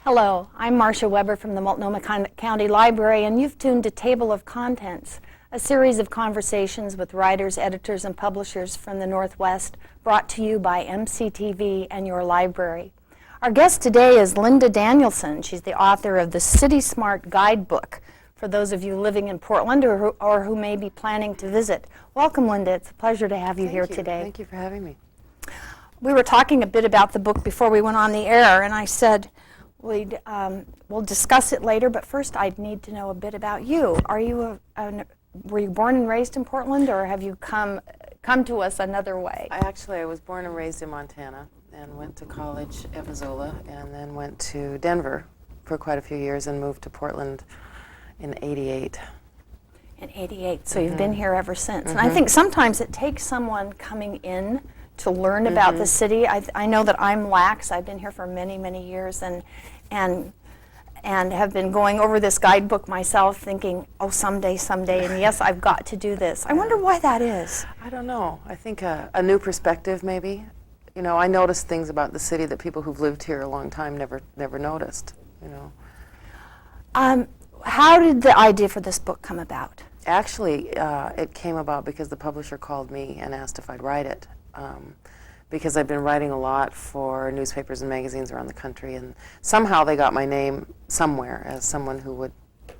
Hello, I'm Marcia Weber from the Multnomah County Library, and you've tuned to Table of Contents, a series of conversations with writers, editors, and publishers from the Northwest, brought to you by MCTV and your library. Our guest today is Linda Danielson. She's the author of the City Smart Guidebook for those of you living in Portland or who may be planning to visit. Welcome, Linda. It's a pleasure to have you here today. Thank you for having me. We were talking a bit about the book before we went on the air, and I said, we'll discuss it later, but first I'd need to know a bit about you. Are you were you born and raised in Portland, or have you come to us another way? I was born and raised in Montana and went to college at Missoula and then went to Denver for quite a few years and moved to Portland in '88. In '88, so you've been here ever since. And I think sometimes it takes someone coming in to learn about the city. I know that I'm lax. I've been here for many, many years and have been going over this guidebook myself thinking, oh, someday, and yes, I've got to do this. I wonder why that is. I don't know. I think a new perspective maybe. You know, I noticed things about the city that people who've lived here a long time never noticed, you know. How did the idea for this book come about? Actually, it came about because the publisher called me and asked if I'd write it. Because I've been writing a lot for newspapers and magazines around the country, and somehow they got my name somewhere as someone who would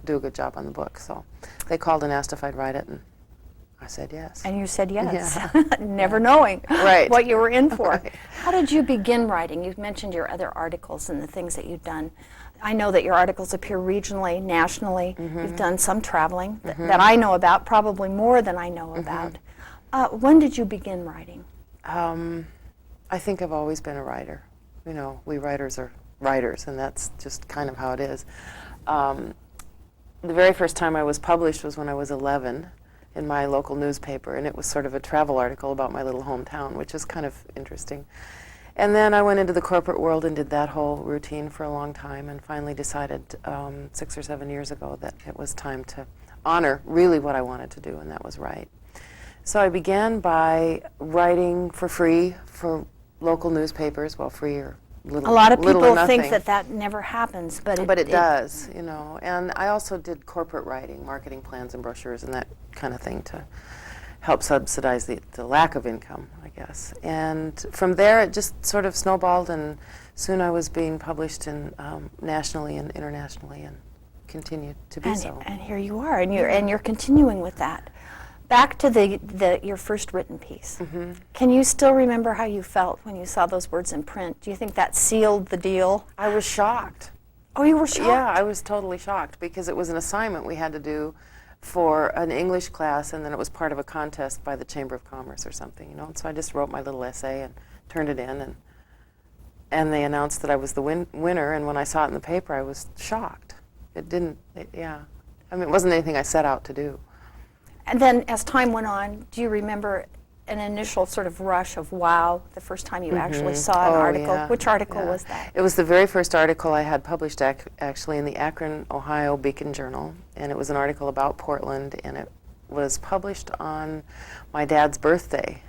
do a good job on the book. So they called and asked if I'd write it, and I said yes. And you said yes, yeah. never knowing what you were in for. Right. How did you begin writing? You've mentioned your other articles and the things that you've done. I know that your articles appear regionally, nationally. You've done some traveling that I know about, probably more than I know about. When did you begin writing? I think I've always been a writer. You know, we writers are writers, and that's just kind of how it is. The very first time I was published was when I was 11 in my local newspaper, and it was sort of a travel article about my little hometown, which is kind of interesting. And then I went into the corporate world and did that whole routine for a long time, and finally decided 6 or 7 years ago that it was time to honor really what I wanted to do, and that was write. So I began by writing for free for local newspapers, well, free or little. A lot of people nothing. think that never happens, but it does, you know. And I also did corporate writing, marketing plans and brochures and that kind of thing to help subsidize the lack of income, I guess. And from there, it just sort of snowballed, and soon I was being published in nationally and internationally, and continued to be so. And here you are, and you're continuing with that. Back to your first written piece. Can you still remember how you felt when you saw those words in print? Do you think that sealed the deal? I was shocked. Oh, you were shocked? Yeah, I was totally shocked because it was an assignment we had to do for an English class, and then it was part of a contest by the Chamber of Commerce or something, you know. And so I just wrote my little essay and turned it in, and they announced that I was the winner, and when I saw it in the paper, I was shocked. Yeah. I mean, it wasn't anything I set out to do. And then as time went on, do you remember an initial sort of rush of wow, the first time you actually saw an article? Yeah. Which article was that? It was the very first article I had published actually in the Akron, Ohio Beacon Journal, and it was an article about Portland, and it was published on my dad's birthday,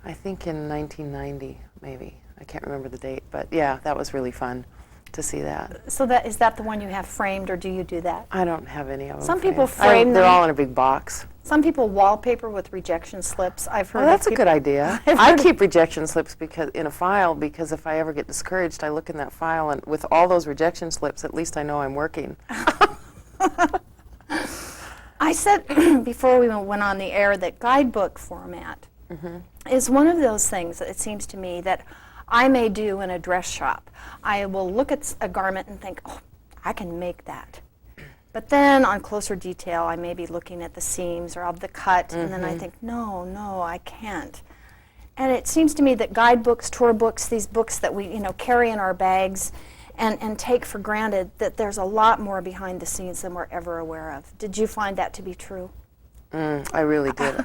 I think in 1990 maybe. I can't remember the date, but yeah, that was really fun to see that. So is that the one you have framed, or do you do that? I don't have any of them. Some people frame them. They're all in a big box. Some people wallpaper with rejection slips. I've heard. Well, that's a good idea. I keep rejection slips in a file because if I ever get discouraged, I look in that file, and with all those rejection slips, at least I know I'm working. I said before we went on the air that guidebook format is one of those things, it seems to me, that I may do in a dress shop. I will look at a garment and think, oh, I can make that. But then on closer detail, I may be looking at the seams or of the cut, and then I think, no, I can't. And it seems to me that guidebooks, tour books, these books that we carry in our bags and take for granted, that there's a lot more behind the scenes than we're ever aware of. Did you find that to be true? I really did.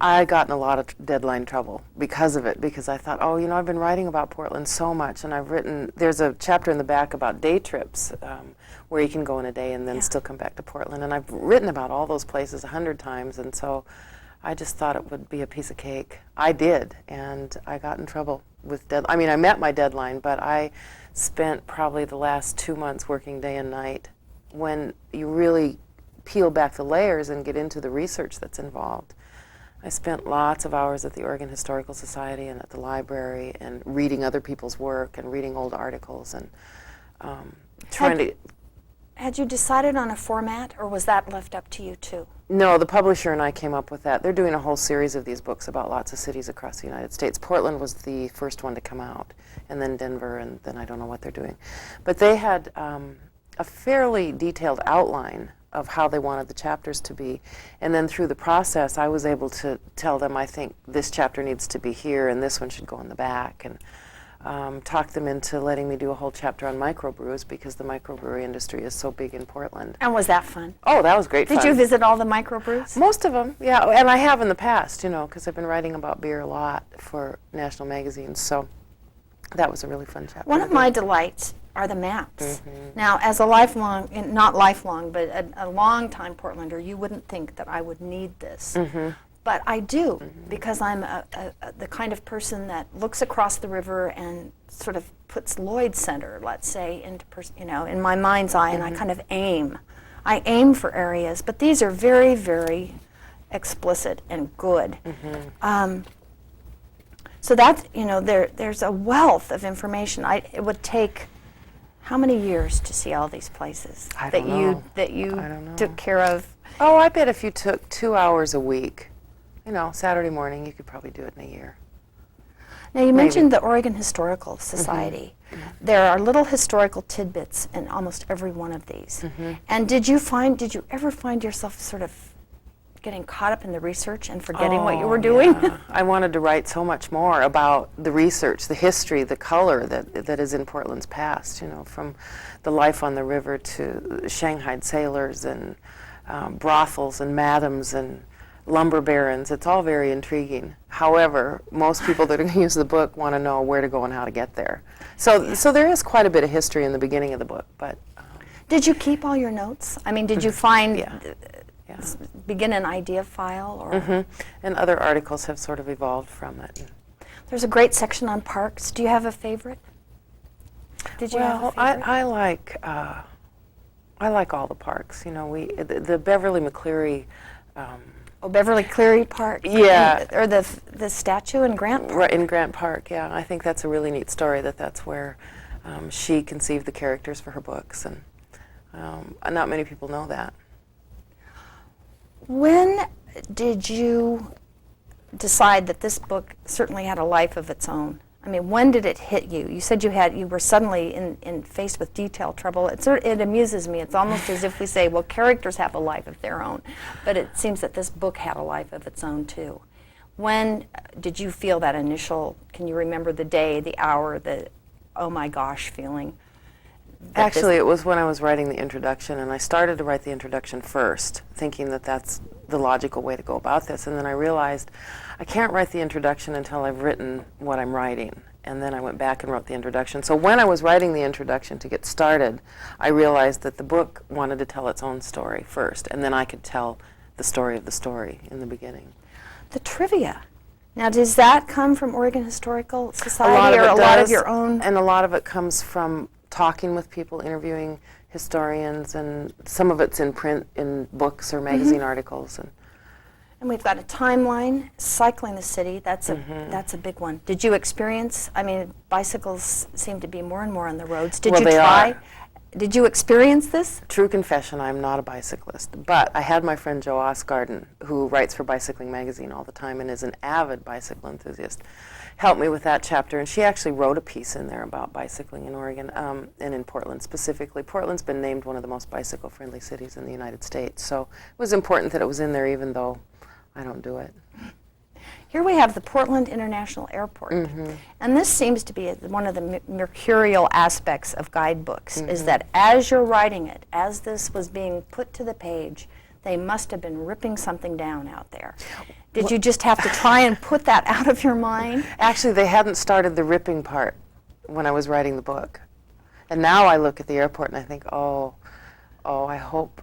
I got in a lot of deadline trouble because of it, because I thought, oh, I've been writing about Portland so much, and there's a chapter in the back about day trips where you can go in a day and then still come back to Portland, and I've written about all those places 100 times, and so I just thought it would be a piece of cake. I did, and I got in trouble with I mean, I met my deadline, but I spent probably the last 2 months working day and night. When you really peel back the layers and get into the research that's involved, I spent lots of hours at the Oregon Historical Society and at the library and reading other people's work and reading old articles and trying to... Had you decided on a format, or was that left up to you too? No, the publisher and I came up with that. They're doing a whole series of these books about lots of cities across the United States. Portland was the first one to come out, and then Denver, and then I don't know what they're doing. But they had a fairly detailed outline of how they wanted the chapters to be. And then through the process, I was able to tell them, I think this chapter needs to be here, and this one should go in the back. And talk them into letting me do a whole chapter on microbrews because the microbrewery industry is so big in Portland. And was that fun? Oh, that was great fun. Did you visit all the microbrews? Most of them, yeah, and I have in the past, you know, because I've been writing about beer a lot for national magazines, so that was a really fun chapter. One of my delights are the maps. Now, as a lifelong, not lifelong, but a long-time Portlander, you wouldn't think that I would need this. But I do, because I'm the kind of person that looks across the river and sort of puts Lloyd Center, let's say, into in my mind's eye, and I kind of aim. I aim for areas, but these are very, very explicit and good. So that's, there's a wealth of information. It would take how many years to see all these places I don't know. that you I don't know. took care of? Oh, I bet if you took 2 hours a week, Saturday morning, you could probably do it in a year. Now, you mentioned the Oregon Historical Society. There are little historical tidbits in almost every one of these. And did you ever find yourself sort of getting caught up in the research and forgetting what you were doing? Yeah. I wanted to write so much more about the research, the history, the color that is in Portland's past, from the life on the river to Shanghaied sailors and brothels and madams and lumber barons. It's all very intriguing. However, most people that are going to use the book want to know where to go and how to get there. So there is quite a bit of history in the beginning of the book. But did you keep all your notes? I mean, did you find Yeah. begin an idea file? Or And other articles have sort of evolved from it. There's a great section on parks. Do you have a favorite? Did you have a favorite? I like all the parks. The Beverly McCleary. Beverly Cleary Park. Yeah. Or the statue in Grant Park. Right, in Grant Park, yeah. I think that's a really neat story that's where she conceived the characters for her books, and not many people know that. When did you decide that this book certainly had a life of its own? I mean, when did it hit you? You said you were suddenly faced with detail trouble. It amuses me. It's almost as if we say, well, characters have a life of their own, but it seems that this book had a life of its own too. When did you feel that initial? Can you remember the day, the hour, the oh my gosh feeling? Actually, it was when I was writing the introduction, and I started to write the introduction first, thinking that that's the logical way to go about this, and then I realized I can't write the introduction until I've written what I'm writing, and then I went back and wrote the introduction. So when I was writing the introduction to get started, I realized that the book wanted to tell its own story first, and then I could tell the story of the story in the beginning. The trivia. Now, does that come from Oregon Historical Society, or a lot of does, your own? And a lot of it comes from talking with people, interviewing historians, and some of it's in print in books or magazine articles. And we've got a timeline, cycling the city, that's a big one. Did you experience, I mean, bicycles seem to be more and more on the roads. Did you try? Are. Did you experience this? True confession, I'm not a bicyclist, but I had my friend Joe Osgarden, who writes for Bicycling Magazine all the time and is an avid bicycle enthusiast, help me with that chapter, and she actually wrote a piece in there about bicycling in Oregon, and in Portland specifically. Portland's been named one of the most bicycle-friendly cities in the United States, so it was important that it was in there even though I don't do it. Here we have the Portland International Airport, and this seems to be one of the mercurial aspects of guidebooks, is that as you're writing it, as this was being put to the page, they must have been ripping something down out there. Did you just have to try and put that out of your mind? Actually, they hadn't started the ripping part when I was writing the book. And now I look at the airport and I think, I hope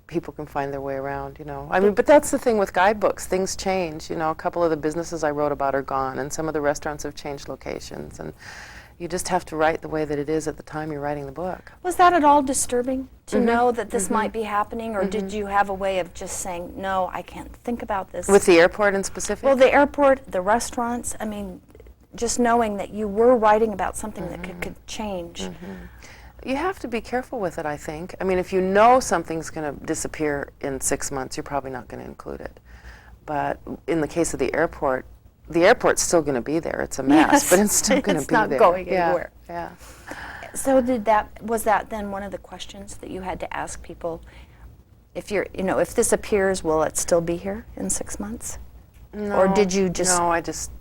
people can find their way around, you know. I mean, but that's the thing with guidebooks. Things change, you know. A couple of the businesses I wrote about are gone, and some of the restaurants have changed locations, and you just have to write the way that it is at the time you're writing the book. Was that at all disturbing to know that this might be happening, or did you have a way of just saying, no, I can't think about this? With the airport in specific? Well, the airport, the restaurants, I mean, just knowing that you were writing about something that could change. You have to be careful with it, I think. I mean, if you know something's going to disappear in 6 months, you're probably not going to include it. But in the case of the airport's still going to be there. It's a mess, Yes, but it's still going to be there. it's not going Yeah, anywhere. Yeah. So was that then one of the questions that you had to ask people? If if this appears, will it still be here in 6 months? No, Or did you just No, I just...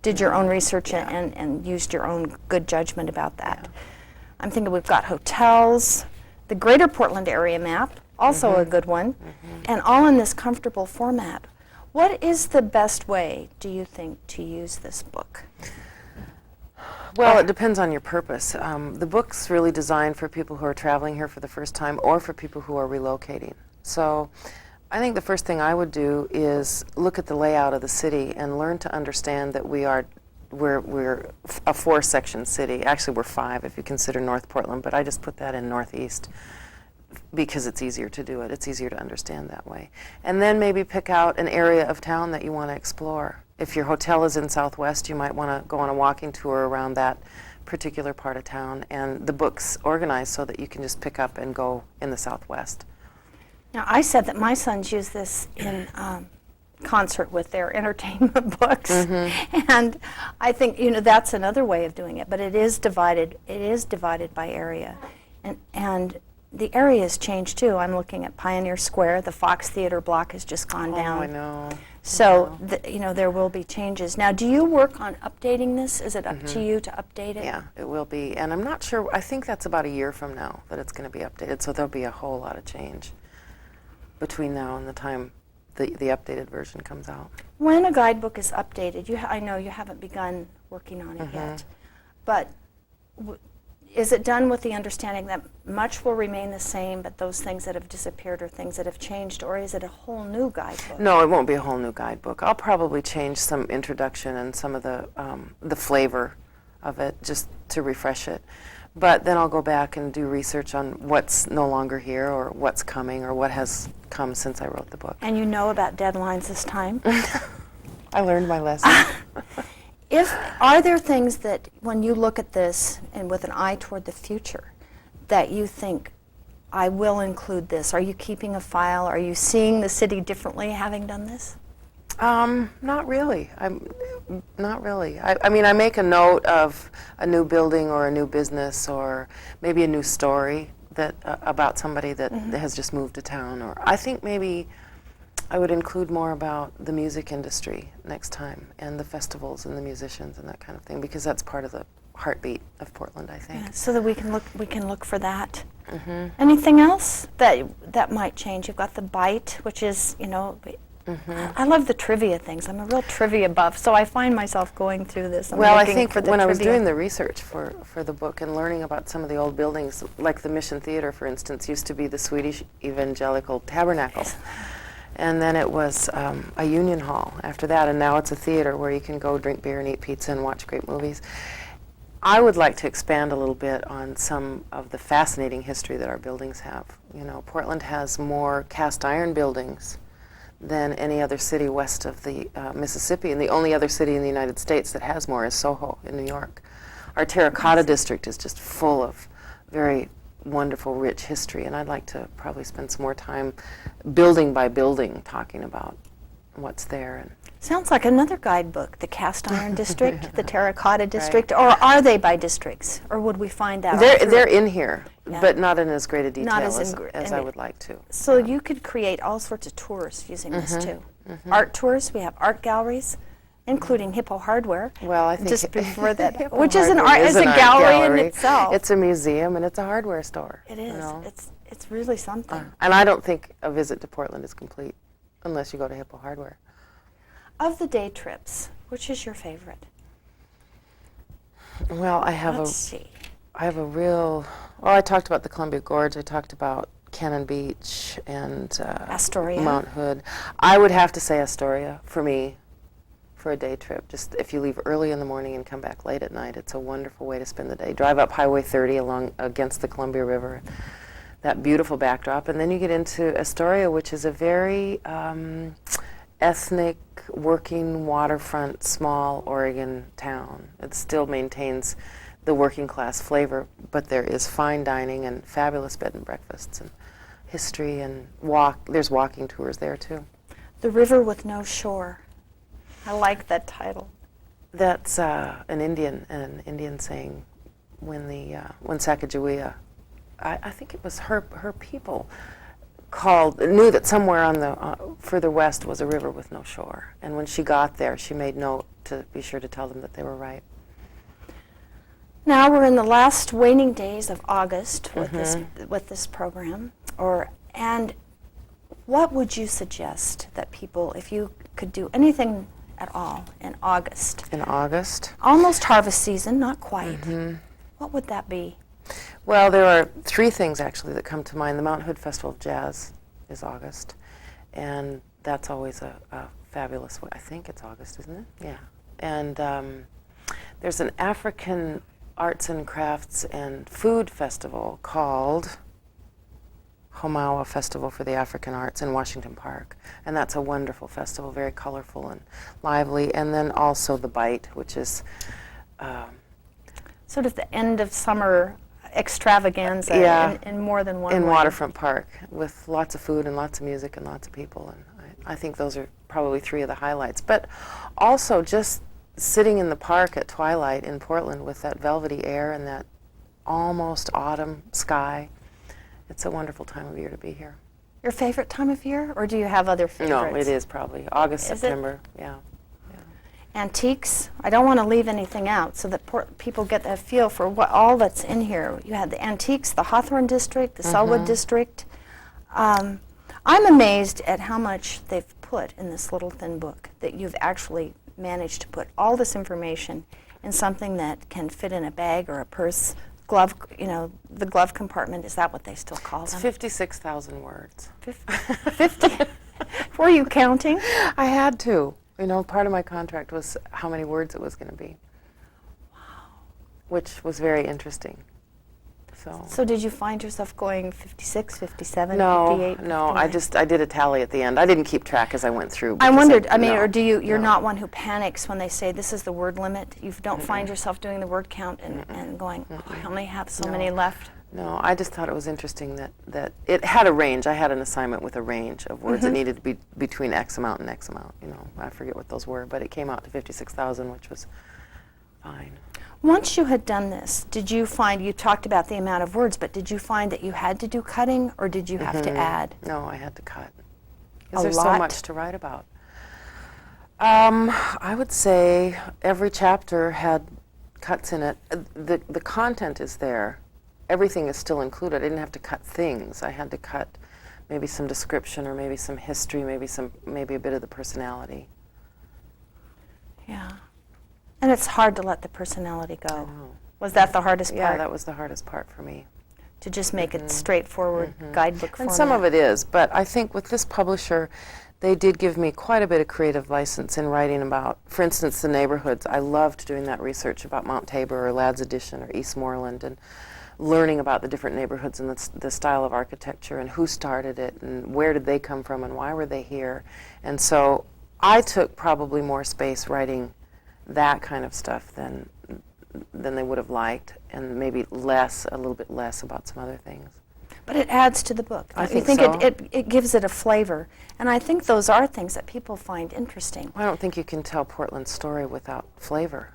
did your own research and used your own good judgment about that? I'm thinking we've got hotels, the Greater Portland area map, also a good one, and all in this comfortable format. What is the best way, do you think, to use this book? Well, it depends on your purpose. The book's really designed for people who are traveling here for the first time or for people who are relocating. So I think the first thing I would do is look at the layout of the city and learn to understand that we're a 4-section city. Actually, we're 5 if you consider North Portland, but I just put that in Northeast because it's easier to do it. It's easier to understand that way. And then maybe pick out an area of town that you want to explore. If your hotel is in Southwest, you might want to go on a walking tour around that particular part of town. And the book's organized so that you can just pick up and go in the Southwest. Now, I said that my sons use this in concert with their entertainment books, and I think that's another way of doing it. But it is divided. It is divided by area, and the areas change too. I'm looking at Pioneer Square. The Fox Theater block has just gone down. Oh, I know. So there will be changes. Now, do you work on updating this? Is it up to you to update it? Yeah, it will be. And I'm not sure. I think that's about a year from now that it's going to be updated. So there'll be a whole lot of change between now and the time the updated version comes out. When a guidebook is updated, I know you haven't begun working on it yet, but is it done with the understanding that much will remain the same, but those things that have disappeared are things that have changed, or is it a whole new guidebook? No, it won't be a whole new guidebook. I'll probably change some introduction and some of the flavor of it just to refresh it. But then I'll go back and do research on what's no longer here or what's coming or what has come since I wrote the book. And you know about deadlines this time? I learned my lesson. Are there things that, when you look at this and with an eye toward the future, that you think, I will include this? Are you keeping a file? Are you seeing the city differently having done this? Not really. Not really. I mean, I make a note of a new building or a new business or maybe a new story that about somebody that has just moved to town. Or I think maybe I would include more about the music industry next time and the festivals and the musicians and that kind of thing, because that's part of the heartbeat of Portland, I think. Yeah, so that we can look for that. Anything else that might change? You've got the bite, which is I love the trivia things. I'm a real trivia buff, so I find myself going through this. Well, I think when I was doing the research for the book and learning about some of the old buildings, like the Mission Theater, for instance, used to be the Swedish Evangelical Tabernacle. And then it was a union hall after that, and now it's a theater where you can go drink beer and eat pizza and watch great movies. I would like to expand a little bit on some of the fascinating history that our buildings have. Portland has more cast iron buildings than any other city west of the Mississippi, and the only other city in the United States that has more is Soho in New York. Our terracotta district is just full of very wonderful, rich history, and I'd like to probably spend some more time building by building talking about what's there. And sounds like another guidebook, the cast iron district, the terracotta district, or are they by districts, or would we find out? They're in here, but not in as great a detail as I would like to. So you could create all sorts of tours using this too. Art tours, we have art galleries, including Hippo Hardware. Well, I think just before that, Hippo which is Hardware is a gallery in itself. It's a museum and it's a hardware store. It is. It's really something. And I don't think a visit to Portland is complete unless you go to Hippo Hardware. Of the day trips, which is your favorite? Well, I have a real. Well, I talked about the Columbia Gorge. I talked about Cannon Beach and Astoria. Mount Hood. I would have to say Astoria for me, for a day trip. Just if you leave early in the morning and come back late at night, it's a wonderful way to spend the day. Drive up Highway 30 along against the Columbia River, that beautiful backdrop, and then you get into Astoria, which is a very ethnic, working, waterfront, small Oregon town. It still maintains the working class flavor, but there is fine dining and fabulous bed and breakfasts and history and there's walking tours there too. The River with No Shore. I like that title. That's an Indian saying when Sacagawea, I think it was her people knew that somewhere on the further west was a river with no shore, and when she got there she made note to be sure to tell them that they were right. Now we're in the last waning days of August with this program, and what would you suggest that people, if you could do anything at all in August? In August? Almost harvest season, not quite. What would that be? Well, there are three things actually that come to mind. The Mount Hood Festival of Jazz is August, and that's always a fabulous one. I think it's August, isn't it? Yeah. And there's an African arts and crafts and food festival called Homawa Festival for the African Arts in Washington Park, and that's a wonderful festival, very colorful and lively. And then also the Bite, which is sort of the end of summer extravaganza in more than one way. In Waterfront Park, with lots of food and lots of music and lots of people, and I think those are probably three of the highlights. But also just sitting in the park at twilight in Portland with that velvety air and that almost autumn sky. It's a wonderful time of year to be here. Your favorite time of year, or do you have other favorites? No, it is probably August, Is September. Yeah. Antiques. I don't want to leave anything out so that people get a feel for what all that's in here. You had the antiques, the Hawthorne District, the Selwood District. I'm amazed at how much they've put in this little thin book, that you've actually managed to put all this information in something that can fit in a bag or a purse, glove, the glove compartment. Is that what they still call them? It's 56,000 words. 50? Were you counting? I had to. Part of my contract was how many words it was going to be. Wow. Which was very interesting. So did you find yourself going 56, 57, no, 58? No, 59? I did a tally at the end. I didn't keep track as I went through. I wondered, no, or you're not one who panics when they say this is the word limit? You don't find yourself doing the word count and going, I only have so many left? No, I just thought it was interesting that it had a range. I had an assignment with a range of words that needed to be between X amount and X amount. I forget what those were, but it came out to 56,000, which was fine. Once you had done this, did you find, you talked about the amount of words, but did you find that you had to do cutting, or did you have to add? No, I had to cut. A There's lot? so much to write about. I would say every chapter had cuts in it. The content is there. Everything is still included. I didn't have to cut things. I had to cut maybe some description or maybe some history, maybe a bit of the personality. Yeah. And it's hard to let the personality go. I know. Was that the hardest part? Yeah, that was the hardest part for me. To just make it straightforward guidebook format? And some of it is, but I think with this publisher, they did give me quite a bit of creative license in writing about, for instance, the neighborhoods. I loved doing that research about Mount Tabor or Ladd's Addition or Eastmoreland, and learning about the different neighborhoods and the style of architecture and who started it and where did they come from and why were they here. And so I took probably more space writing that kind of stuff than they would have liked, and maybe a little bit less about some other things. But it adds to the book. I You think so. it gives it a flavor. And I think those are things that people find interesting. I don't think you can tell Portland's story without flavor.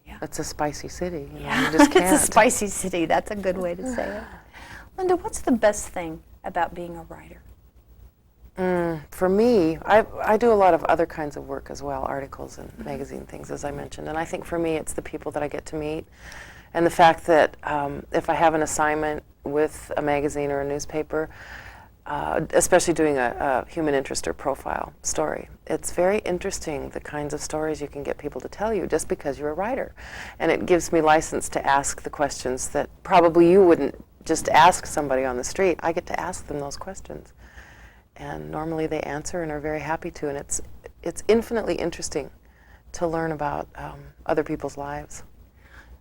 Yeah. It's a spicy city. You just can't. It's a spicy city. That's a good way to say it. Linda, what's the best thing about being a writer? For me, I do a lot of other kinds of work as well, articles and magazine things, as I mentioned. And I think for me, it's the people that I get to meet, and the fact that if I have an assignment with a magazine or a newspaper, especially doing a human interest or profile story, it's very interesting the kinds of stories you can get people to tell you just because you're a writer. And it gives me license to ask the questions that probably you wouldn't just ask somebody on the street. I get to ask them those questions. And normally they answer and are very happy to. And it's infinitely interesting to learn about other people's lives.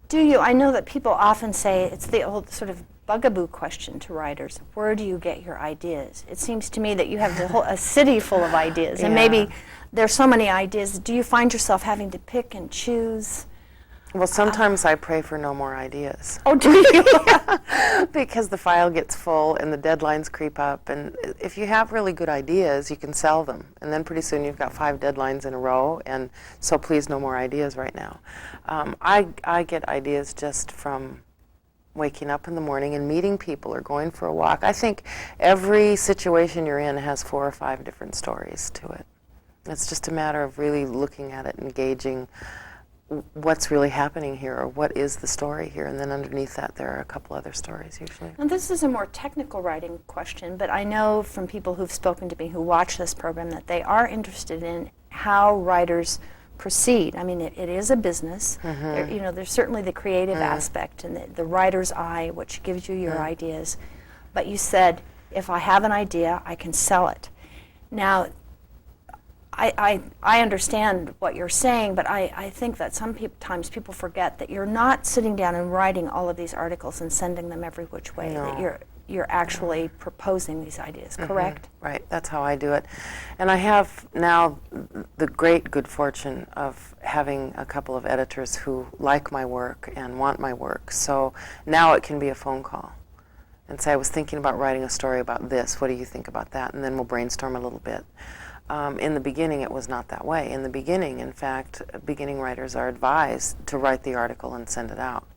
Do you? I know that people often say it's the old sort of bugaboo question to writers. Where do you get your ideas? It seems to me that you have a city full of ideas, and maybe there's so many ideas. Do you find yourself having to pick and choose? Well, sometimes I pray for no more ideas. Oh, do you? Because the file gets full and the deadlines creep up. And if you have really good ideas, you can sell them. And then pretty soon you've got 5 deadlines in a row. And so please, no more ideas right now. I get ideas just from waking up in the morning and meeting people or going for a walk. I think every situation you're in has 4 or 5 different stories to it. It's just a matter of really looking at it, engaging what's really happening here, or what is the story here, and then underneath that there are a couple other stories usually. And this is a more technical writing question, but I know from people who've spoken to me who watch this program that they are interested in how writers proceed. I mean, it is a business. There's certainly the creative aspect and the writer's eye, which gives you your ideas. But you said, if I have an idea, I can sell it. Now, I understand what you're saying, but I think that sometimes people forget that you're not sitting down and writing all of these articles and sending them every which way, that you're actually proposing these ideas, correct? Right, that's how I do it. And I have now the great good fortune of having a couple of editors who like my work and want my work. So now it can be a phone call and say, I was thinking about writing a story about this. What do you think about that? And then we'll brainstorm a little bit. In the beginning, it was not that way. In the beginning, in fact, beginning writers are advised to write the article and send it out.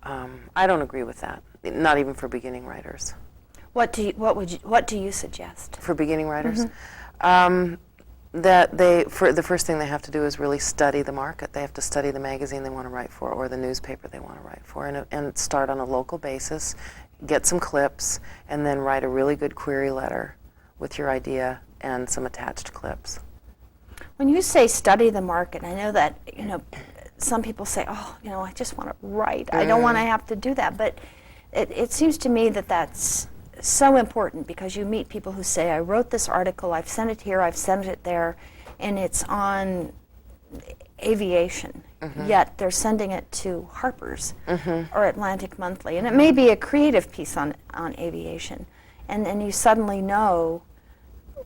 I don't agree with that, not even for beginning writers. What do you suggest? For beginning writers? That the first thing they have to do is really study the market. They have to study the magazine they want to write for or the newspaper they want to write for, and start on a local basis, get some clips, and then write a really good query letter with your idea and some attached clips. When you say study the market, I know that some people say, I just want to write. I don't want to have to do that. But it seems to me that that's so important, because you meet people who say, I wrote this article, I've sent it here, I've sent it there, and it's on aviation. Yet they're sending it to Harper's or Atlantic Monthly. And it may be a creative piece on aviation. And you suddenly know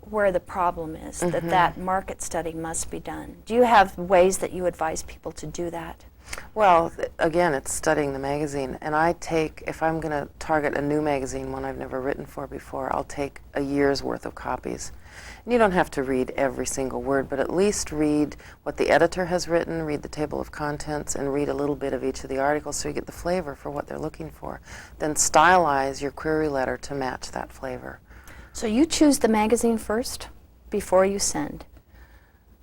where the problem is, that market study must be done. Do you have ways that you advise people to do that? Well, again, it's studying the magazine. And if I'm going to target a new magazine, one I've never written for before, I'll take a year's worth of copies. And you don't have to read every single word, but at least read what the editor has written, read the table of contents, and read a little bit of each of the articles so you get the flavor for what they're looking for. Then stylize your query letter to match that flavor. So you choose the magazine first before you send?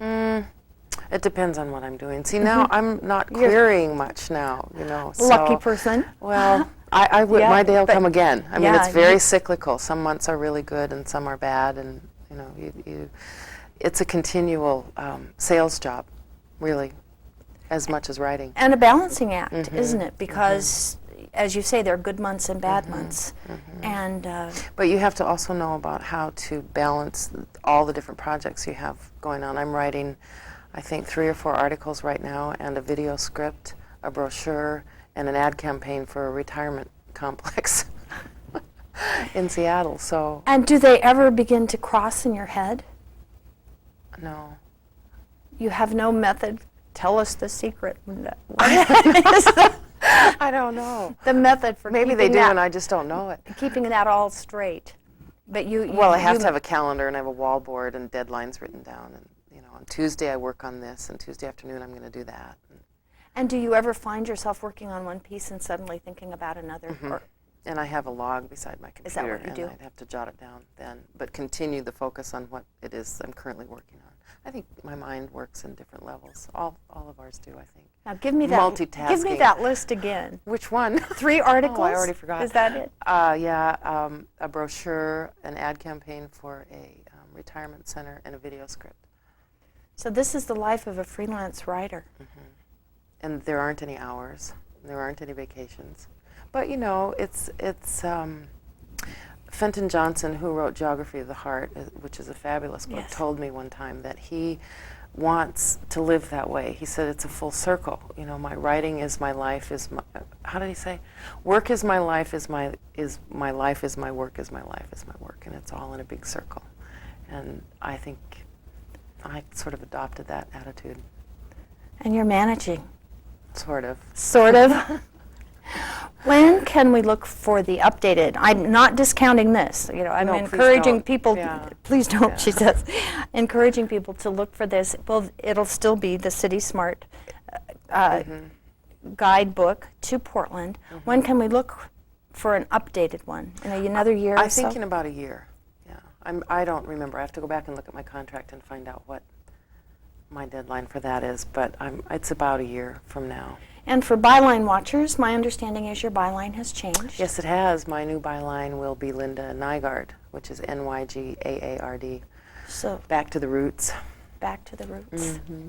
It depends on what I'm doing. See, now I'm not querying much now, So, lucky person. Well, my day will come again. I mean, it's very cyclical. Some months are really good and some are bad, and it's a continual sales job, really, as much as writing. And a balancing act, isn't it? Because as you say, there are good months and bad months. And but you have to also know about how to balance all the different projects you have going on. I'm writing, I think, 3 or 4 articles right now, and a video script, a brochure, and an ad campaign for a retirement complex in Seattle. So. And do they ever begin to cross in your head? No. You have no method? Tell us the secret. I don't know. The method for maybe they do, and I just don't know it. Keeping that all straight, but I have to have a calendar, and I have a wall board and deadlines written down, and on Tuesday I work on this, and Tuesday afternoon I'm going to do that. And do you ever find yourself working on one piece and suddenly thinking about another? And I have a log beside my computer, is that what you do? I'd have to jot it down then, but continue the focus on what it is I'm currently working on. I think my mind works in different levels. All of ours do, I think. Now give me that. Multitasking. Give me that list again. Which one? 3 articles. Oh, I already forgot. Is that it? A brochure, an ad campaign for a retirement center, and a video script. So this is the life of a freelance writer. And there aren't any hours. There aren't any vacations. But you know, it's Fenton Johnson, who wrote Geography of the Heart, which is a fabulous book, Yes. told me one time that he wants to live that way. He said it's a full circle. You know, my writing is my life, is my, how did he say? Work is my life, is my life, is my work, is my life, is my work, and it's all in a big circle. And I think I sort of adopted that attitude. And you're managing. Sort of. Sort of. When can we look for the updated? I'm not discounting this. You know, I'm No, please encouraging don't. people. Yeah. Please don't, Yeah. she says. Encouraging people to look for this. Well, it'll still be the City Smart guidebook to Portland. When can we look for an updated one? In another year or I so? think in about a year. Yeah, I don't remember. I have to go back and look at my contract and find out what my deadline for that is. But it's about a year from now. And for byline watchers, my understanding is your byline has changed. Yes, it has. My new byline will be Linda Nygaard, which is Nygaard. So Back to the roots. back to the roots. Mm-hmm.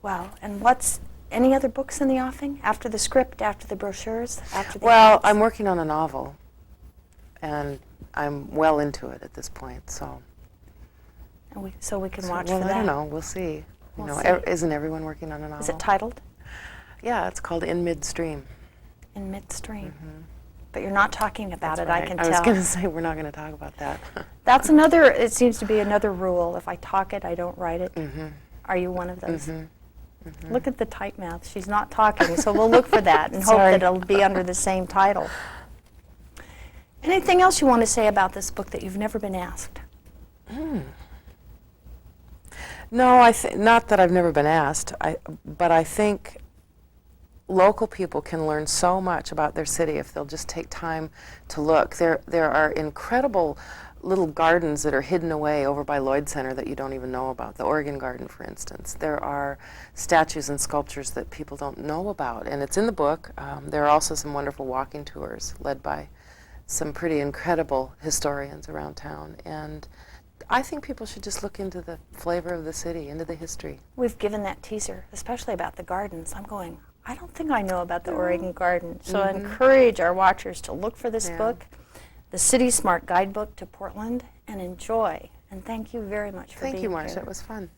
Wow. And what's any other books in the offing? After the script, after the brochures, after the Well, ads? I'm working on a novel, and I'm well into it at this point. So, And so we can watch well, for I that. don't know. We'll see. We'll You know, see. isn't everyone working on a novel? Is it titled Yeah, it's called In Midstream. In Midstream? But you're not talking about That's it, I right. can I tell. was going to say we're not going to talk about that. That's another, it seems to be another rule. If I talk it, I don't write it. Mm-hmm. Are you one of those? Mm-hmm. Look at the tight mouth. She's not talking, so we'll look for that and hope Sorry. that it'll be under the same title. Anything else you want to say about this book that you've never been asked? No, not that I've never been asked, but I think local people can learn so much about their city if they'll just take time to look. There are incredible little gardens that are hidden away over by Lloyd Center that you don't even know about. The Oregon Garden, for instance. There are statues and sculptures that people don't know about, and it's in the book. There are also some wonderful walking tours led by some pretty incredible historians around town, and I think people should just look into the flavor of the city, into the history. We've given that teaser, especially about the gardens. I'm going, I don't think I know about the Oregon Garden. So I encourage our watchers to look for this Yeah. book, the City Smart Guidebook to Portland, and enjoy. And thank you very much for Thank being you, here. Marcia. It was fun.